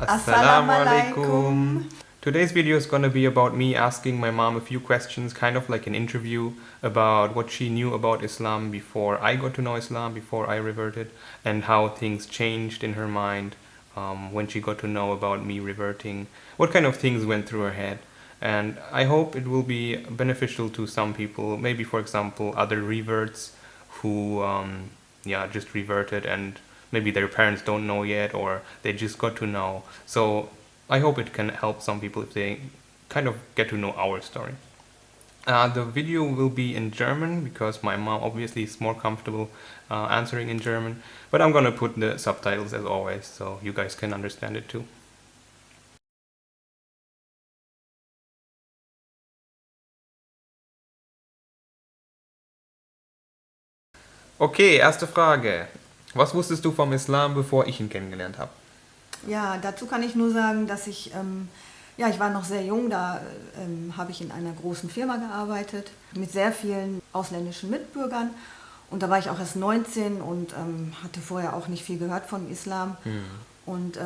Assalamu alaikum. Today's video is going to be about me asking my mom a few questions, kind of like an interview about what she knew about Islam before I got to know Islam, before I reverted, and how things changed in her mind when she got to know about me reverting, what kind of things went through her head. And I hope it will be beneficial to some people, maybe for example other reverts who just reverted and maybe their parents don't know yet or they just got to know. So I hope it can help some people if they kind of get to know our story. The video will be in German because my mom obviously is more comfortable answering in German, but I'm gonna put the subtitles as always so you guys can understand it too. Okay, erste Frage. Was wusstest du vom Islam, bevor ich ihn kennengelernt habe? Ja, dazu kann ich nur sagen, dass ich war noch sehr jung, da habe ich in einer großen Firma gearbeitet mit sehr vielen ausländischen Mitbürgern. Und da war ich auch erst 19 und hatte vorher auch nicht viel gehört vom Islam. Und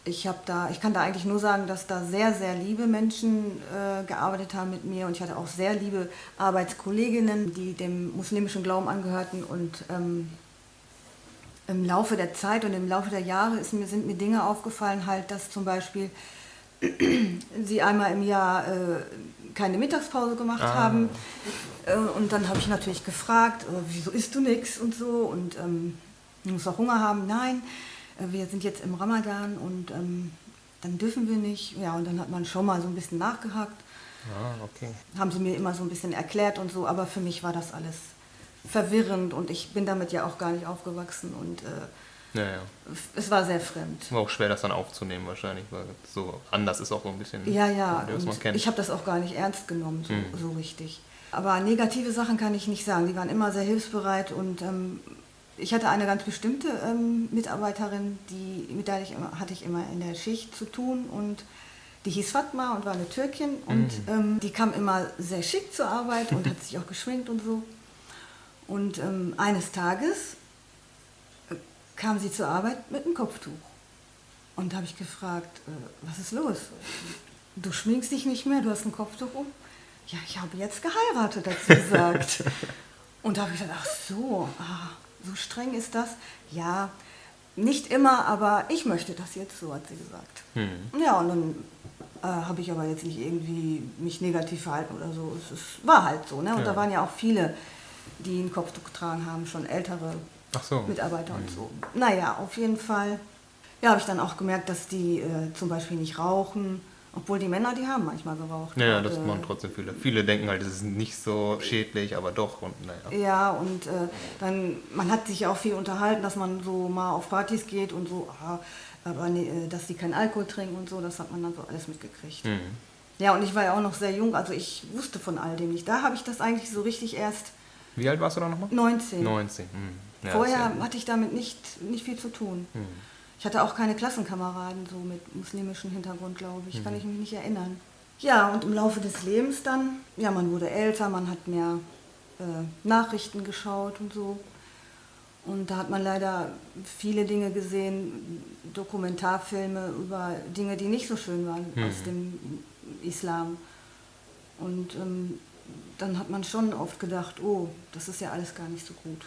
ich kann da eigentlich nur sagen, dass da sehr, sehr liebe Menschen gearbeitet haben mit mir. Und ich hatte auch sehr liebe Arbeitskolleginnen, die dem muslimischen Glauben angehörten. Und im Laufe der Zeit und im Laufe der Jahre sind mir Dinge aufgefallen, halt, dass zum Beispiel sie einmal im Jahr keine Mittagspause gemacht haben. Und dann habe ich natürlich gefragt, wieso isst du nichts und so? Und du musst auch Hunger haben. Nein, wir sind jetzt im Ramadan und dann dürfen wir nicht. Ja, und dann hat man schon mal so ein bisschen nachgehakt. Okay. Haben sie mir immer so ein bisschen erklärt und so, aber für mich war das alles verwirrend und ich bin damit ja auch gar nicht aufgewachsen und es war sehr fremd. War auch schwer, das dann aufzunehmen wahrscheinlich, weil so anders ist auch so ein bisschen, Ja, was man kennt. ich habe das auch gar nicht ernst genommen, so richtig. Aber negative Sachen kann ich nicht sagen, die waren immer sehr hilfsbereit und ich hatte eine ganz bestimmte Mitarbeiterin, mit der hatte ich immer in der Schicht zu tun und die hieß Fatma und war eine Türkin und die kam immer sehr schick zur Arbeit und hat sich auch geschminkt und so. Und eines Tages kam sie zur Arbeit mit einem Kopftuch. Und da habe ich gefragt, was ist los? Du schminkst dich nicht mehr, du hast ein Kopftuch um? Ja, ich habe jetzt geheiratet, hat sie gesagt. Und da habe ich gesagt, ach so, so streng ist das? Ja, nicht immer, aber ich möchte das jetzt, so hat sie gesagt. Ja, und dann habe ich aber jetzt nicht irgendwie mich negativ verhalten oder so. Es war halt so, ne? Und da waren ja auch viele, die einen Kopftuch getragen haben, schon ältere Mitarbeiter und so. Naja, auf jeden Fall habe ich dann auch gemerkt, dass die zum Beispiel nicht rauchen, obwohl die Männer, die haben manchmal geraucht. Ja, das machen trotzdem viele. Viele denken halt, es ist nicht so schädlich, aber doch. Und, Ja, und man hat sich ja auch viel unterhalten, dass man so mal auf Partys geht und so, aber dass die keinen Alkohol trinken und so, das hat man dann so alles mitgekriegt. Ja, und ich war ja auch noch sehr jung, also ich wusste von all dem nicht. Da habe ich das eigentlich so richtig erst... Wie alt warst du da nochmal? 19. 19. Ja, vorher hatte ich damit nicht viel zu tun. Ich hatte auch keine Klassenkameraden so mit muslimischem Hintergrund, glaube ich. Kann ich mich nicht erinnern. Ja, und im Laufe des Lebens dann, ja, man wurde älter, man hat mehr Nachrichten geschaut und so. Und da hat man leider viele Dinge gesehen, Dokumentarfilme über Dinge, die nicht so schön waren aus dem Islam. Und dann hat man schon oft gedacht, oh, das ist ja alles gar nicht so gut.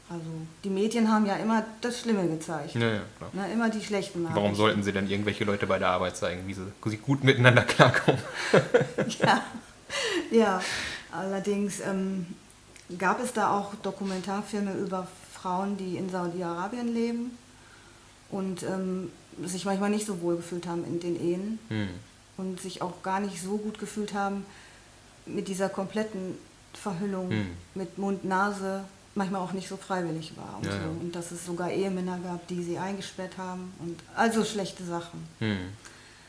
Also die Medien haben ja immer das Schlimme gezeigt. Ja, klar. Na, immer die schlechten Nachrichten. Warum sollten sie denn irgendwelche Leute bei der Arbeit zeigen, wie sie gut miteinander klarkommen? Ja, allerdings gab es da auch Dokumentarfilme über Frauen, die in Saudi-Arabien leben und sich manchmal nicht so wohl gefühlt haben in den Ehen und sich auch gar nicht so gut gefühlt haben mit dieser kompletten Verhüllung mit Mund, Nase, manchmal auch nicht so freiwillig war und so. Und dass es sogar Ehemänner gab, die sie eingesperrt haben und also schlechte Sachen.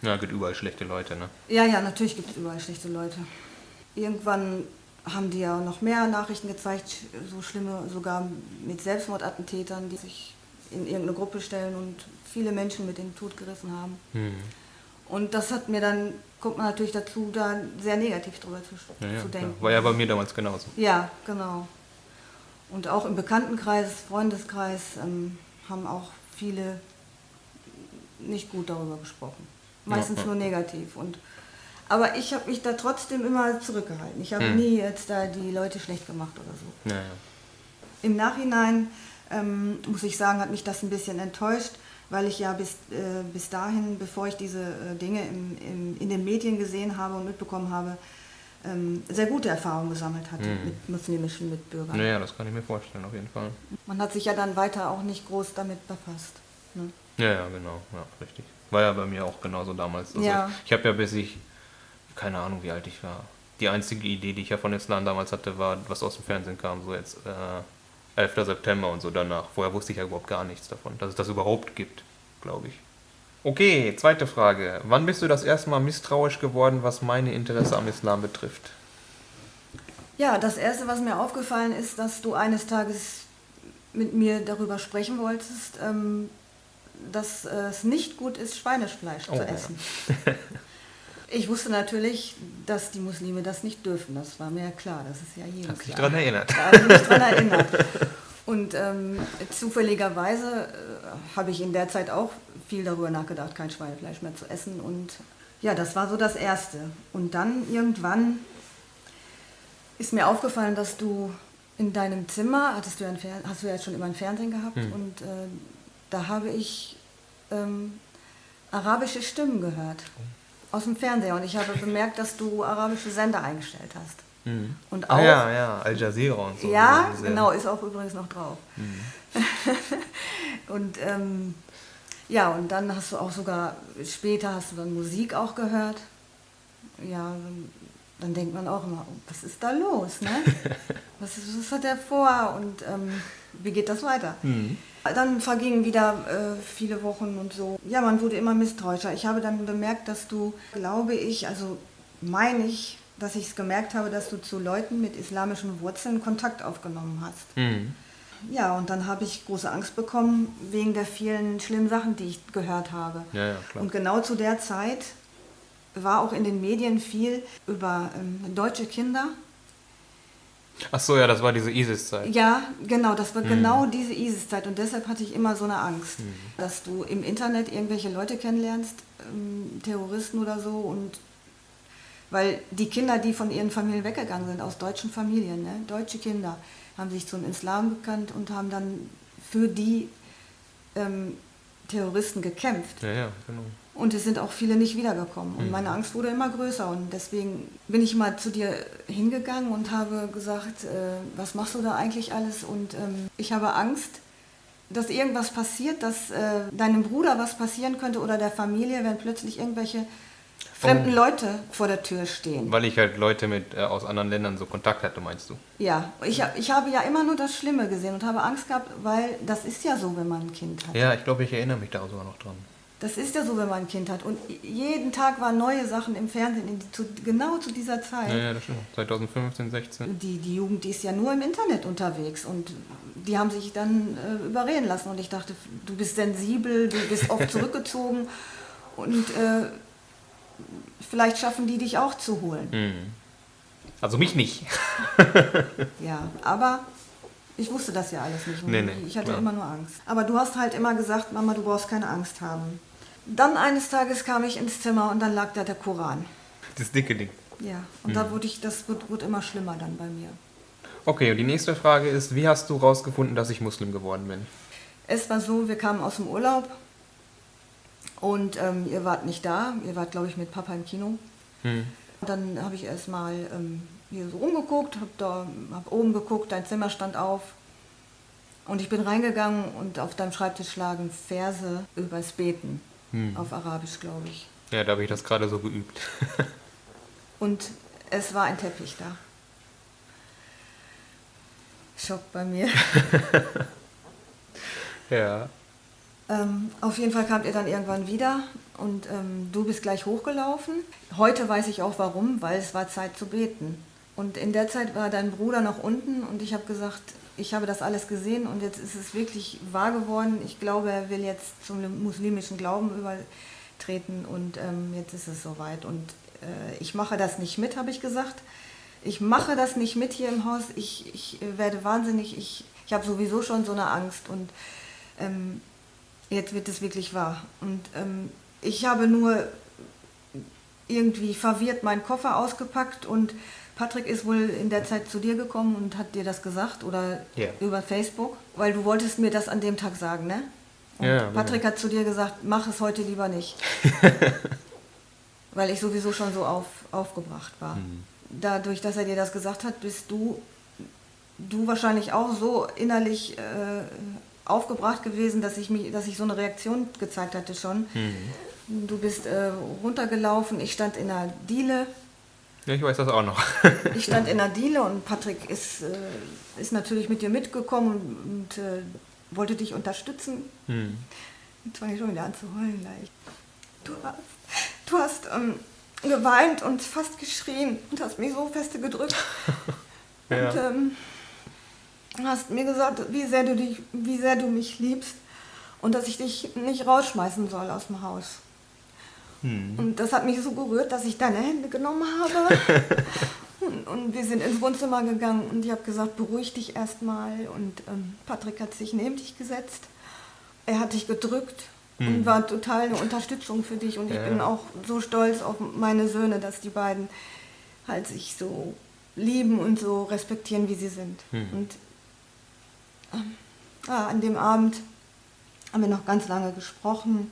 Ja, gibt überall schlechte Leute, ne? Ja, natürlich gibt es überall schlechte Leute. Irgendwann haben die ja noch mehr Nachrichten gezeigt, so schlimme, sogar mit Selbstmordattentätern, die sich in irgendeine Gruppe stellen und viele Menschen mit in den Tod gerissen haben. Und das hat mir dann, kommt man natürlich dazu, da sehr negativ drüber zu denken. Klar. War ja bei mir damals genauso. Ja, genau. Und auch im Bekanntenkreis, Freundeskreis haben auch viele nicht gut darüber gesprochen. Meistens Ja. nur negativ. Aber ich habe mich da trotzdem immer zurückgehalten. Ich habe nie jetzt da die Leute schlecht gemacht oder so. Ja, ja. Im Nachhinein, muss ich sagen, hat mich das ein bisschen enttäuscht, weil ich ja bis dahin, bevor ich diese Dinge in den Medien gesehen habe und mitbekommen habe, sehr gute Erfahrungen gesammelt hatte mit muslimischen Mitbürgern. Naja, das kann ich mir vorstellen, auf jeden Fall. Man hat sich ja dann weiter auch nicht groß damit befasst. Ne? Ja, ja, genau, ja, richtig. War ja bei mir auch genauso damals. Also Ja. ich habe ja keine Ahnung, wie alt ich war. Die einzige Idee, die ich ja von Islam damals hatte, war, was aus dem Fernsehen kam, so jetzt 11. September und so danach. Vorher wusste ich ja überhaupt gar nichts davon, dass es das überhaupt gibt, glaube ich. Okay, zweite Frage. Wann bist du das erste Mal misstrauisch geworden, was meine Interesse am Islam betrifft? Ja, das Erste, was mir aufgefallen ist, dass du eines Tages mit mir darüber sprechen wolltest, dass es nicht gut ist, Schweinefleisch Oh, zu ja. essen. Ich wusste natürlich, dass die Muslime das nicht dürfen. Das war mir klar, das ist ja jedem Hast dich klar. daran erinnert? Da habe ich mich dran erinnert. Und zufälligerweise habe ich in der Zeit auch viel darüber nachgedacht, kein Schweinefleisch mehr zu essen. Und ja, das war so das Erste. Und dann irgendwann ist mir aufgefallen, dass du in deinem Zimmer, hast du ja jetzt schon immer ein Fernsehen gehabt, und da habe ich arabische Stimmen gehört aus dem Fernseher. Und ich habe bemerkt, dass du arabische Sender eingestellt hast. Und auch, Ja, Al Jazeera und so. ja, Diese- genau, ist auch übrigens noch drauf. Und ja, und dann hast du auch sogar, später hast du dann Musik auch gehört. Ja, dann denkt man auch immer, oh, was ist da los, ne? Was hat der vor und wie geht das weiter? Dann vergingen wieder viele Wochen und so. Ja, man wurde immer misstrauischer. Ich habe dann bemerkt, dass du, glaube ich, also meine ich, dass ich es gemerkt habe, dass du zu Leuten mit islamischen Wurzeln Kontakt aufgenommen hast. Ja, und dann habe ich große Angst bekommen wegen der vielen schlimmen Sachen, die ich gehört habe. Ja, ja, klar. Und genau zu der Zeit war auch in den Medien viel über deutsche Kinder. Ach so, ja, das war diese ISIS-Zeit. Ja, genau, das war genau diese ISIS-Zeit. Und deshalb hatte ich immer so eine Angst, dass du im Internet irgendwelche Leute kennenlernst, Terroristen oder so. Und weil die Kinder, die von ihren Familien weggegangen sind, aus deutschen Familien, ne, deutsche Kinder, haben sich zum Islam bekannt und haben dann für die Terroristen gekämpft. Ja, ja, genau. Und es sind auch viele nicht wiedergekommen. Und meine Angst wurde immer größer. Und deswegen bin ich mal zu dir hingegangen und habe gesagt, was machst du da eigentlich alles? Und ich habe Angst, dass irgendwas passiert, dass deinem Bruder was passieren könnte oder der Familie, wenn plötzlich irgendwelche fremden Leute vor der Tür stehen. Weil ich halt Leute aus anderen Ländern so Kontakt hatte, meinst du? Ja, ich habe ja immer nur das Schlimme gesehen und habe Angst gehabt, weil das ist ja so, wenn man ein Kind hat. Ja, ich glaube, ich erinnere mich da sogar noch dran. Das ist ja so, wenn man ein Kind hat. Und jeden Tag waren neue Sachen im Fernsehen, genau zu dieser Zeit. Ja, ja, das stimmt. 2015, 16. Die Jugend, die ist ja nur im Internet unterwegs und die haben sich dann überreden lassen. Und ich dachte, du bist sensibel, du bist oft zurückgezogen und vielleicht schaffen die dich auch zu holen. Also mich nicht. Ja, aber ich wusste das ja alles nicht. Und Nee, ich hatte klar. immer nur Angst. Aber du hast halt immer gesagt, Mama, du brauchst keine Angst haben. Dann eines Tages kam ich ins Zimmer und dann lag da der Koran. Das dicke Ding. Ja, und da wurde das wurde immer schlimmer dann bei mir. Okay, und die nächste Frage ist, wie hast du rausgefunden, dass ich Muslim geworden bin? Es war so, wir kamen aus dem Urlaub und ihr wart nicht da. Ihr wart, glaube ich, mit Papa im Kino. Dann habe ich erst mal hier so rumgeguckt, hab oben geguckt, dein Zimmer stand auf. Und ich bin reingegangen und auf deinem Schreibtisch lagen Verse übers Beten. Auf Arabisch, glaube ich. Ja, da habe ich das gerade so geübt. Und es war ein Teppich da. Schock bei mir. Ja. Auf jeden Fall kamt ihr dann irgendwann wieder und du bist gleich hochgelaufen. Heute weiß ich auch warum, weil es war Zeit zu beten. Und in der Zeit war dein Bruder noch unten und ich habe gesagt, ich habe das alles gesehen und jetzt ist es wirklich wahr geworden. Ich glaube, er will jetzt zum muslimischen Glauben übertreten und jetzt ist es soweit. Und ich mache das nicht mit, habe ich gesagt. Ich mache das nicht mit hier im Haus. Ich werde wahnsinnig. Ich habe sowieso schon so eine Angst und jetzt wird es wirklich wahr. Und ich habe nur irgendwie verwirrt meinen Koffer ausgepackt und Patrick ist wohl in der Zeit zu dir gekommen und hat dir das gesagt oder über Facebook, weil du wolltest mir das an dem Tag sagen, ne? Und Ja, Patrick hat zu dir gesagt, mach es heute lieber nicht. Weil ich sowieso schon so aufgebracht war. Dadurch, dass er dir das gesagt hat, bist du wahrscheinlich auch so innerlich aufgebracht gewesen, dass ich so eine Reaktion gezeigt hatte schon. Du bist runtergelaufen, ich stand in der Diele. Ja, ich weiß das auch noch. Ich stand in der Diele und Patrick ist natürlich mit dir mitgekommen und wollte dich unterstützen. Jetzt fange ich schon wieder an zu heulen gleich. Du hast geweint und fast geschrien und hast mich so feste gedrückt. Ja. Und hast mir gesagt, wie sehr du mich liebst und dass ich dich nicht rausschmeißen soll aus dem Haus. Und das hat mich so gerührt, dass ich deine Hände genommen habe. und wir sind ins Wohnzimmer gegangen und ich habe gesagt, beruhig dich erstmal. Und Patrick hat sich neben dich gesetzt. Er hat dich gedrückt und war total eine Unterstützung für dich. Und ich bin auch so stolz auf meine Söhne, dass die beiden halt sich so lieben und so respektieren, wie sie sind. Und an dem Abend haben wir noch ganz lange gesprochen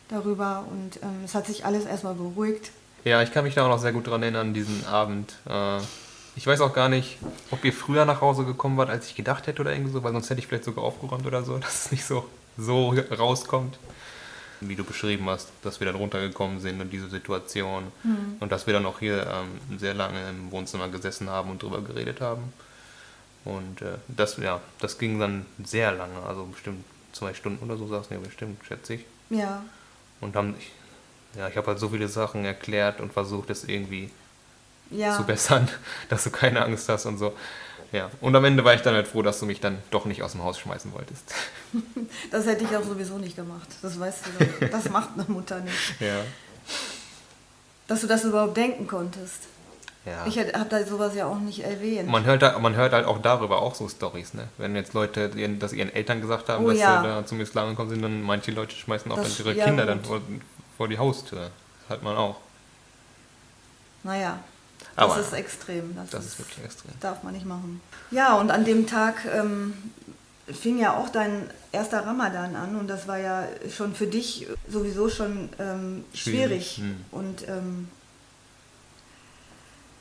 darüber und es hat sich alles erstmal beruhigt. Ja, ich kann mich da auch noch sehr gut dran erinnern, diesen Abend. Ich weiß auch gar nicht, ob ihr früher nach Hause gekommen wart, als ich gedacht hätte oder irgendwie so, weil sonst hätte ich vielleicht sogar aufgeräumt oder so, dass es nicht so rauskommt. Wie du beschrieben hast, dass wir dann runtergekommen sind und diese Situation und dass wir dann auch hier sehr lange im Wohnzimmer gesessen haben und drüber geredet haben. Und das ging dann sehr lange, also bestimmt 2 Stunden oder so saßen wir bestimmt, schätze ich. Ja. Und ich habe halt so viele Sachen erklärt und versucht, es irgendwie zu bessern, dass du keine Angst hast und so. Ja, und am Ende war ich dann halt froh, dass du mich dann doch nicht aus dem Haus schmeißen wolltest. Das hätte ich auch sowieso nicht gemacht, das weißt du doch. Das macht eine Mutter nicht. Ja. Dass du das überhaupt denken konntest. Ja. Ich habe da sowas ja auch nicht erwähnt. Man hört halt auch darüber auch so Storys, ne? Wenn jetzt Leute das ihren Eltern gesagt haben, dass sie da zum Islam gekommen sind, dann manche Leute schmeißen auch dann ihre Kinder dann vor die Haustür. Das hat man auch. Naja, aber das ist extrem. Das ist wirklich extrem. Darf man nicht machen. Ja, und an dem Tag fing ja auch dein erster Ramadan an und das war ja schon für dich sowieso schon schwierig. Und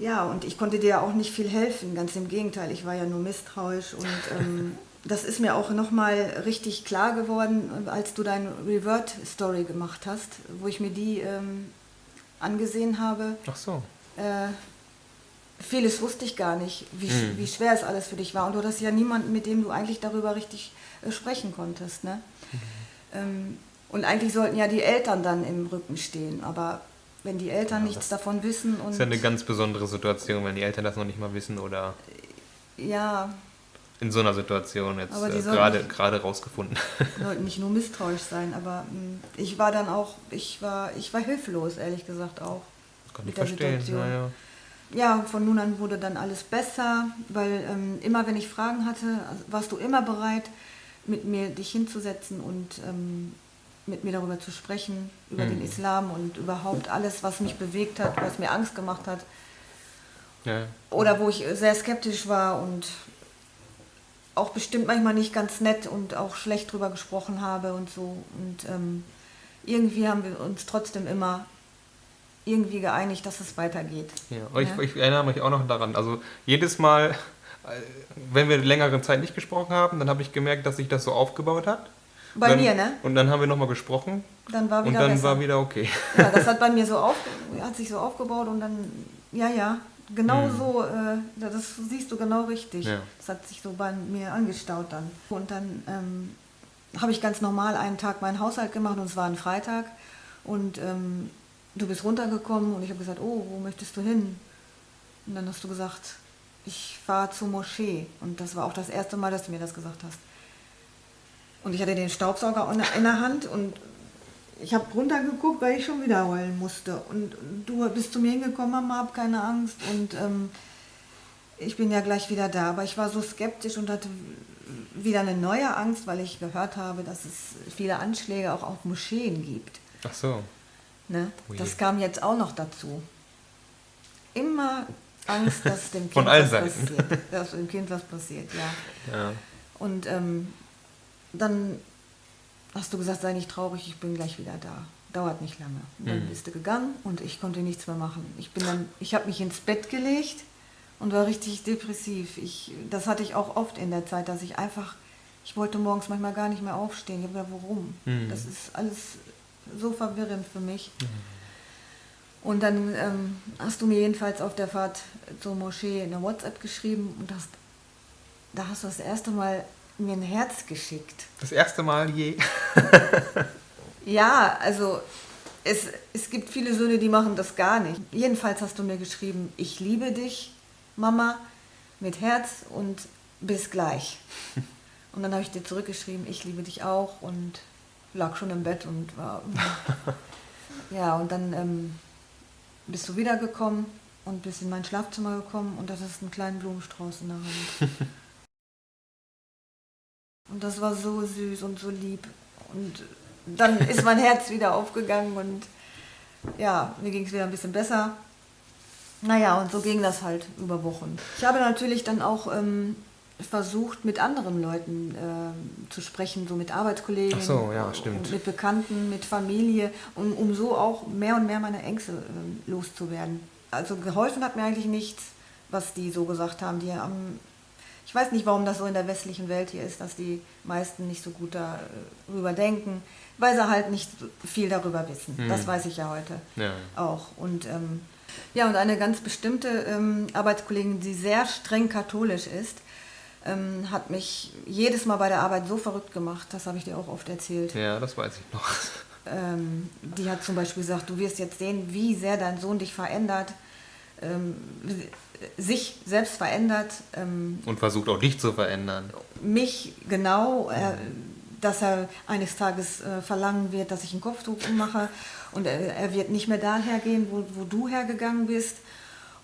und ich konnte dir ja auch nicht viel helfen, ganz im Gegenteil, ich war ja nur misstrauisch und das ist mir auch nochmal richtig klar geworden, als du deine Revert-Story gemacht hast, wo ich mir die angesehen habe. Ach so. Vieles wusste ich gar nicht, wie schwer es alles für dich war und du hattest ja niemanden, mit dem du eigentlich darüber richtig sprechen konntest, ne? Und eigentlich sollten ja die Eltern dann im Rücken stehen, aber wenn die Eltern nichts davon wissen und... Das ist ja eine ganz besondere Situation, wenn die Eltern das noch nicht mal wissen oder... Ja. In so einer Situation jetzt gerade rausgefunden. Sollten nicht nur misstrauisch sein, aber ich war dann auch, ich war hilflos, ehrlich gesagt auch. Das kann ich verstehen, naja. Ja, von nun an wurde dann alles besser, weil immer wenn ich Fragen hatte, warst du immer bereit, mit mir dich hinzusetzen und mit mir darüber zu sprechen, über den Islam und überhaupt alles, was mich bewegt hat, was mir Angst gemacht hat. Ja. Oder wo ich sehr skeptisch war und auch bestimmt manchmal nicht ganz nett und auch schlecht drüber gesprochen habe und so. Und irgendwie haben wir uns trotzdem immer irgendwie geeinigt, dass es weitergeht. Ja, ich erinnere mich auch noch daran, also jedes Mal, wenn wir längere Zeit nicht gesprochen haben, dann habe ich gemerkt, dass sich das so aufgebaut hat. Bei mir, ne? Und dann haben wir nochmal gesprochen. Dann war wieder besser. War wieder okay. Ja, das hat bei mir hat sich so aufgebaut und dann, genau so, das siehst du genau richtig. Ja. Das hat sich so bei mir angestaut dann. Und dann habe ich ganz normal einen Tag meinen Haushalt gemacht und es war ein Freitag und du bist runtergekommen und ich habe gesagt, oh, wo möchtest du hin? Und dann hast du gesagt, ich fahre zur Moschee und das war auch das erste Mal, dass du mir das gesagt hast. Und ich hatte den Staubsauger in der Hand und ich habe runtergeguckt, weil ich schon wieder heulen musste. Und du bist zu mir hingekommen, Mama, hab keine Angst und ich bin ja gleich wieder da. Aber ich war so skeptisch und hatte wieder eine neue Angst, weil ich gehört habe, dass es viele Anschläge auch auf Moscheen gibt. Ach so. Ne? Ui. Das kam jetzt auch noch dazu. Immer Angst, dass dem Von Kind allen was Seiten. passiert. Dass dem Kind was passiert, ja. Ja. Und dann hast du gesagt, sei nicht traurig, ich bin gleich wieder da. Dauert nicht lange. Und dann bist du gegangen und ich konnte nichts mehr machen. Ich habe mich ins Bett gelegt und war richtig depressiv. Das hatte ich auch oft in der Zeit, dass ich wollte morgens manchmal gar nicht mehr aufstehen. Ich habe gedacht, warum? Das ist alles so verwirrend für mich. Und dann hast du mir jedenfalls auf der Fahrt zur Moschee eine WhatsApp geschrieben und da hast du das erste Mal mir ein Herz geschickt. Das erste Mal je. Ja, also es gibt viele Söhne, die machen das gar nicht. Jedenfalls hast du mir geschrieben, ich liebe dich, Mama, mit Herz und bis gleich. Und dann habe ich dir zurückgeschrieben, ich liebe dich auch und lag schon im Bett und war... Ja, und dann bist du wiedergekommen und bist in mein Schlafzimmer gekommen und hattest einen kleinen Blumenstrauß in der Hand. Und das war so süß und so lieb. Und dann ist mein Herz wieder aufgegangen und ja, mir ging es wieder ein bisschen besser. Naja, und so ging das halt über Wochen. Ich habe natürlich dann auch versucht, mit anderen Leuten zu sprechen, so mit Arbeitskollegen, Ach so, ja, stimmt. und mit Bekannten, mit Familie, um so auch mehr und mehr meine Ängste loszuwerden. Also geholfen hat mir eigentlich nichts, was die so gesagt haben. Ich weiß nicht, warum das so in der westlichen Welt hier ist, dass die meisten nicht so gut darüber denken, weil sie halt nicht viel darüber wissen. Das weiß ich ja heute auch. Und und eine ganz bestimmte Arbeitskollegin, die sehr streng katholisch ist, hat mich jedes Mal bei der Arbeit so verrückt gemacht, das habe ich dir auch oft erzählt. Ja, das weiß ich noch. Die hat zum Beispiel gesagt, du wirst jetzt sehen, wie sehr dein Sohn dich verändert, sich selbst verändert. Und versucht auch dich zu verändern. Mich genau, dass er eines Tages verlangen wird, dass ich ein Kopftuch mache und er wird nicht mehr daher gehen, wo du hergegangen bist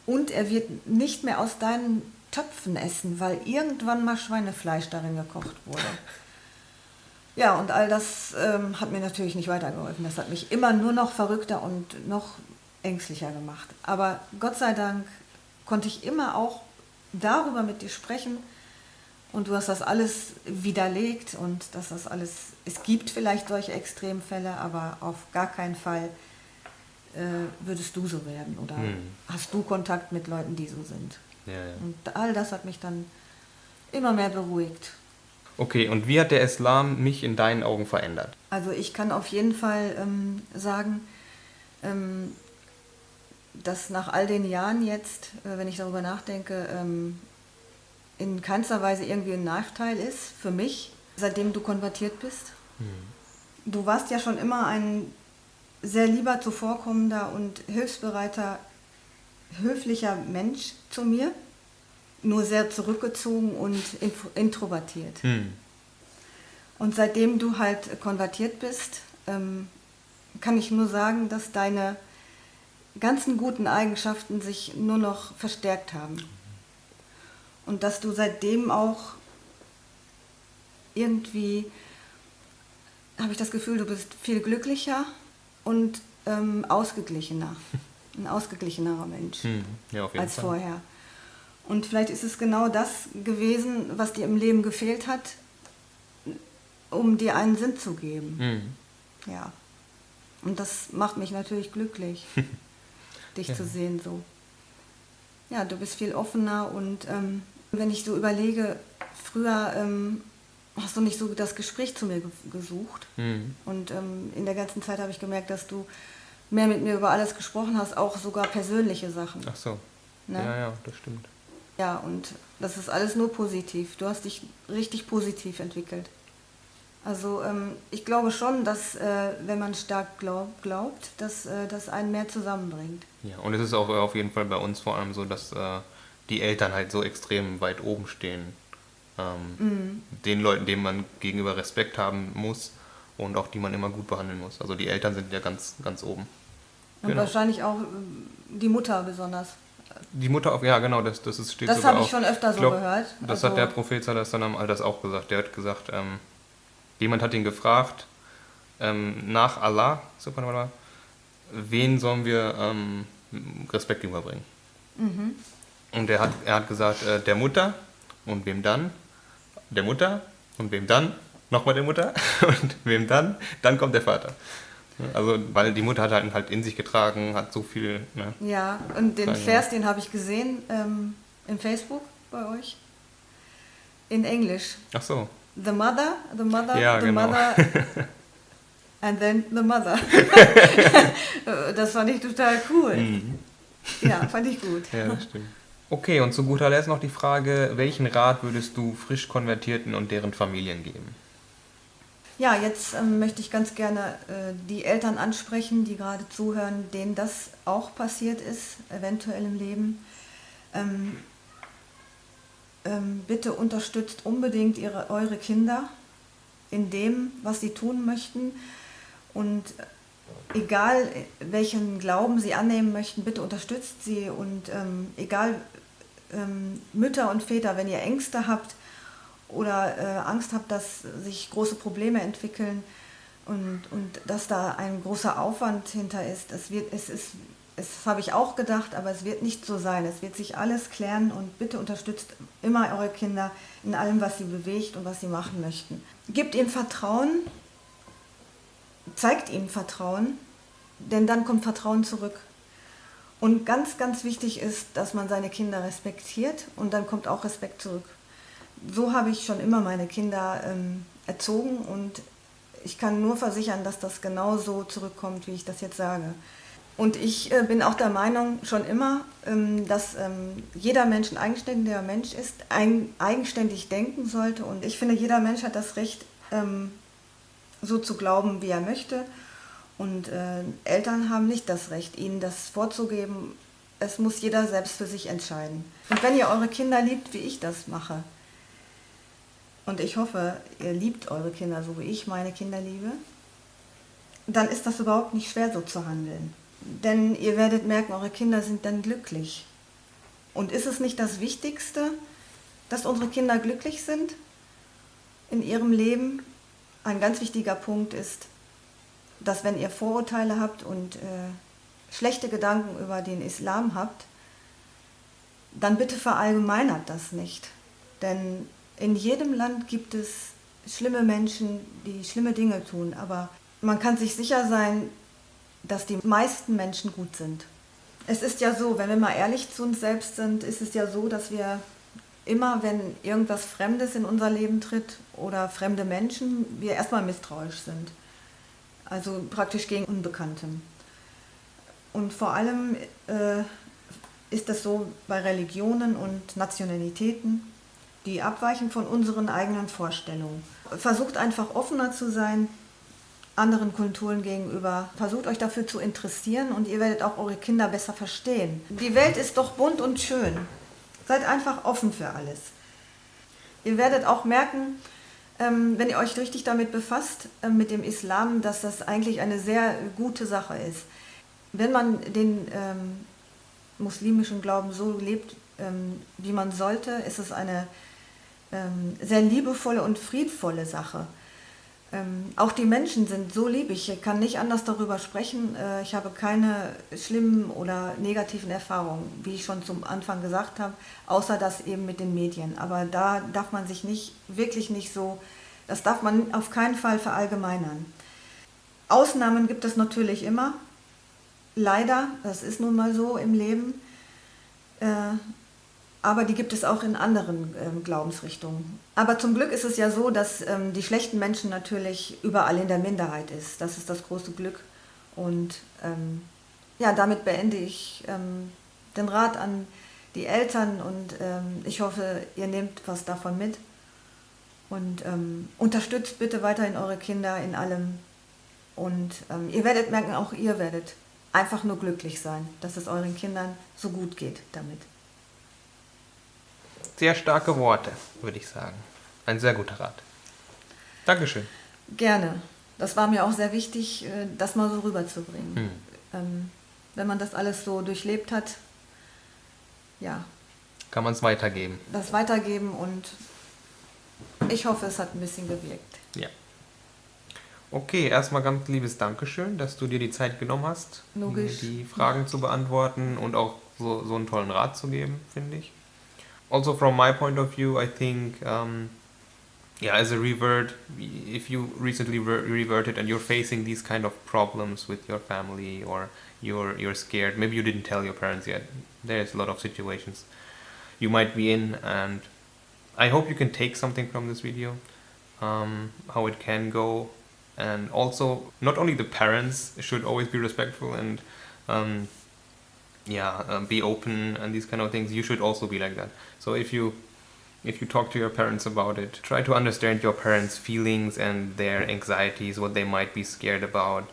und er wird nicht mehr aus deinen Töpfen essen, weil irgendwann mal Schweinefleisch darin gekocht wurde. Ja, und all das hat mir natürlich nicht weitergeholfen. Das hat mich immer nur noch verrückter und noch ängstlicher gemacht. Aber Gott sei Dank konnte ich immer auch darüber mit dir sprechen und du hast das alles widerlegt und dass das alles, es gibt vielleicht solche Extremfälle, aber auf gar keinen Fall würdest du so werden oder hast du Kontakt mit Leuten, die so sind. Ja. Und all das hat mich dann immer mehr beruhigt. Okay, und wie hat der Islam mich in deinen Augen verändert? Also ich kann auf jeden Fall sagen, dass nach all den Jahren jetzt, wenn ich darüber nachdenke, in keinster Weise irgendwie ein Nachteil ist für mich, seitdem du konvertiert bist. Du warst ja schon immer ein sehr lieber, zuvorkommender und hilfsbereiter, höflicher Mensch zu mir, nur sehr zurückgezogen und introvertiert. Und seitdem du halt konvertiert bist, kann ich nur sagen, dass deine ganzen guten Eigenschaften sich nur noch verstärkt haben. Und dass du seitdem auch irgendwie, habe ich das Gefühl, du bist viel glücklicher und ausgeglichener. Ein ausgeglichenerer Mensch Ja, auf jeden als Fall. vorher. Und vielleicht ist es genau das gewesen, was dir im Leben gefehlt hat, um dir einen Sinn zu geben. Ja. Und das macht mich natürlich glücklich, dich zu sehen so. Ja, du bist viel offener und wenn ich so überlege, früher hast du nicht so das Gespräch zu mir gesucht. Und in der ganzen Zeit habe ich gemerkt, dass du mehr mit mir über alles gesprochen hast, auch sogar persönliche Sachen. Ach so. Ne? Ja, das stimmt. Ja, und das ist alles nur positiv. Du hast dich richtig positiv entwickelt. Also ich glaube schon, dass wenn man stark glaubt, dass das einen mehr zusammenbringt. Ja, und es ist auch auf jeden Fall bei uns vor allem so, dass die Eltern halt so extrem weit oben stehen. Den Leuten, denen man gegenüber Respekt haben muss und auch die man immer gut behandeln muss. Also die Eltern sind ja ganz, ganz oben. Und wahrscheinlich auch die Mutter besonders. Die Mutter ja genau, das steht Das sogar habe auch. ich schon öfter so gehört. Das hat der Prophet sallallahu alaihi wasallam auch gesagt. Der hat gesagt, jemand hat ihn gefragt, nach Allah, subhanahu wa ta'ala, wen sollen wir Respekt gegenüberbringen? Mhm. Und er hat gesagt, der Mutter und wem dann? Der Mutter und wem dann? Nochmal der Mutter und wem dann? Dann kommt der Vater. Also, weil die Mutter hat halt in sich getragen, hat so viel. Ne? Ja, und den Vers, den habe ich gesehen im Facebook bei euch. In Englisch. Ach so. The mother, ja, the genau. mother, and then the mother. Das fand ich total cool. Mhm. Ja, fand ich gut. Ja, das stimmt. Okay, und zu guter Letzt noch die Frage, welchen Rat würdest du frisch Konvertierten und deren Familien geben? Ja, jetzt möchte ich ganz gerne die Eltern ansprechen, die gerade zuhören, denen das auch passiert ist, eventuell im Leben. Bitte unterstützt unbedingt eure Kinder in dem, was sie tun möchten. Und egal, welchen Glauben sie annehmen möchten, bitte unterstützt sie. Und egal, Mütter und Väter, wenn ihr Ängste habt, oder Angst habt, dass sich große Probleme entwickeln und dass da ein großer Aufwand hinter ist. Es habe ich auch gedacht, aber es wird nicht so sein. Es wird sich alles klären und bitte unterstützt immer eure Kinder in allem, was sie bewegt und was sie machen möchten. Gebt ihnen Vertrauen, zeigt ihnen Vertrauen, denn dann kommt Vertrauen zurück. Und ganz, ganz wichtig ist, dass man seine Kinder respektiert und dann kommt auch Respekt zurück. So habe ich schon immer meine Kinder erzogen und ich kann nur versichern, dass das genau so zurückkommt, wie ich das jetzt sage. Und ich bin auch der Meinung schon immer, dass jeder Mensch ein eigenständiger Mensch ist, eigenständig denken sollte und ich finde, jeder Mensch hat das Recht, so zu glauben, wie er möchte und Eltern haben nicht das Recht, ihnen das vorzugeben. Es muss jeder selbst für sich entscheiden. Und wenn ihr eure Kinder liebt, wie ich das mache, und ich hoffe, ihr liebt eure Kinder so, wie ich meine Kinder liebe, dann ist das überhaupt nicht schwer, so zu handeln. Denn ihr werdet merken, eure Kinder sind dann glücklich. Und ist es nicht das Wichtigste, dass unsere Kinder glücklich sind in ihrem Leben? Ein ganz wichtiger Punkt ist, dass wenn ihr Vorurteile habt und schlechte Gedanken über den Islam habt, dann bitte verallgemeinert das nicht. Denn in jedem Land gibt es schlimme Menschen, die schlimme Dinge tun, aber man kann sich sicher sein, dass die meisten Menschen gut sind. Es ist ja so, wenn wir mal ehrlich zu uns selbst sind, ist es ja so, dass wir immer, wenn irgendwas Fremdes in unser Leben tritt oder fremde Menschen, wir erstmal misstrauisch sind. Also praktisch gegen Unbekanntem. Und vor allem ist das so bei Religionen und Nationalitäten, die abweichen von unseren eigenen Vorstellungen. Versucht einfach offener zu sein, anderen Kulturen gegenüber. Versucht euch dafür zu interessieren und ihr werdet auch eure Kinder besser verstehen. Die Welt ist doch bunt und schön. Seid einfach offen für alles. Ihr werdet auch merken, wenn ihr euch richtig damit befasst, mit dem Islam, dass das eigentlich eine sehr gute Sache ist. Wenn man den muslimischen Glauben so lebt, wie man sollte, ist es eine sehr liebevolle und friedvolle Sache. Auch die Menschen sind so lieb, ich kann nicht anders darüber sprechen. Ich habe keine schlimmen oder negativen Erfahrungen, wie ich schon zum Anfang gesagt habe, außer das eben mit den Medien. Aber da darf man sich wirklich nicht so, das darf man auf keinen Fall verallgemeinern. Ausnahmen gibt es natürlich immer, leider, das ist nun mal so im Leben. Aber die gibt es auch in anderen Glaubensrichtungen. Aber zum Glück ist es ja so, dass die schlechten Menschen natürlich überall in der Minderheit ist. Das ist das große Glück. Und ja, damit beende ich den Rat an die Eltern und ich hoffe, ihr nehmt was davon mit. Und unterstützt bitte weiterhin eure Kinder in allem. Und ihr werdet merken, auch ihr werdet einfach nur glücklich sein, dass es euren Kindern so gut geht damit. Sehr starke Worte, würde ich sagen. Ein sehr guter Rat. Dankeschön. Gerne. Das war mir auch sehr wichtig, das mal so rüberzubringen. Wenn man das alles so durchlebt hat, ja, kann man es weitergeben. das weitergeben und ich hoffe, es hat ein bisschen gewirkt. Ja. Okay, erstmal ganz liebes Dankeschön, dass du dir die Zeit genommen hast, mir Logisch. die Fragen zu beantworten und auch so einen tollen Rat zu geben, finde ich. Also from my point of view, I think, yeah, as a revert, if you recently reverted and you're facing these kind of problems with your family or you're scared, maybe you didn't tell your parents yet. There's a lot of situations you might be in, and I hope you can take something from this video, how it can go, and also not only the parents should always be respectful and be open and these kind of things. You should also be like that. So if you talk to your parents about it, try to understand your parents' feelings and their anxieties, what they might be scared about.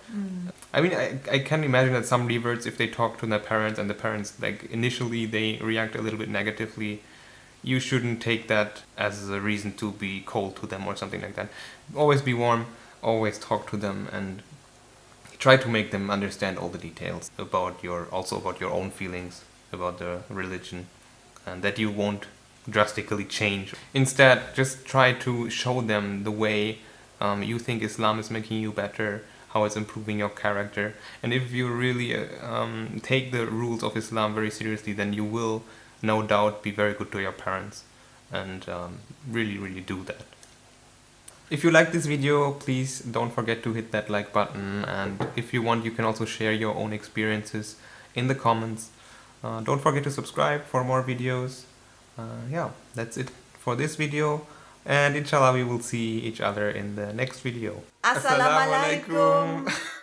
I mean, I can imagine that some reverts, if they talk to their parents and the parents, like, initially they react a little bit negatively, you shouldn't take that as a reason to be cold to them or something like that. Always be warm, always talk to them, and try to make them understand all the details about your own feelings about the religion, and that you won't drastically change. Instead, just try to show them the way you think Islam is making you better, how it's improving your character. And if you really take the rules of Islam very seriously, then you will no doubt be very good to your parents, and really, really do that. If you like this video, please don't forget to hit that like button, and if you want, you can also share your own experiences in the comments. Don't forget to subscribe for more videos. Yeah, that's it for this video, and inshallah we will see each other in the next video. Assalamu alaikum.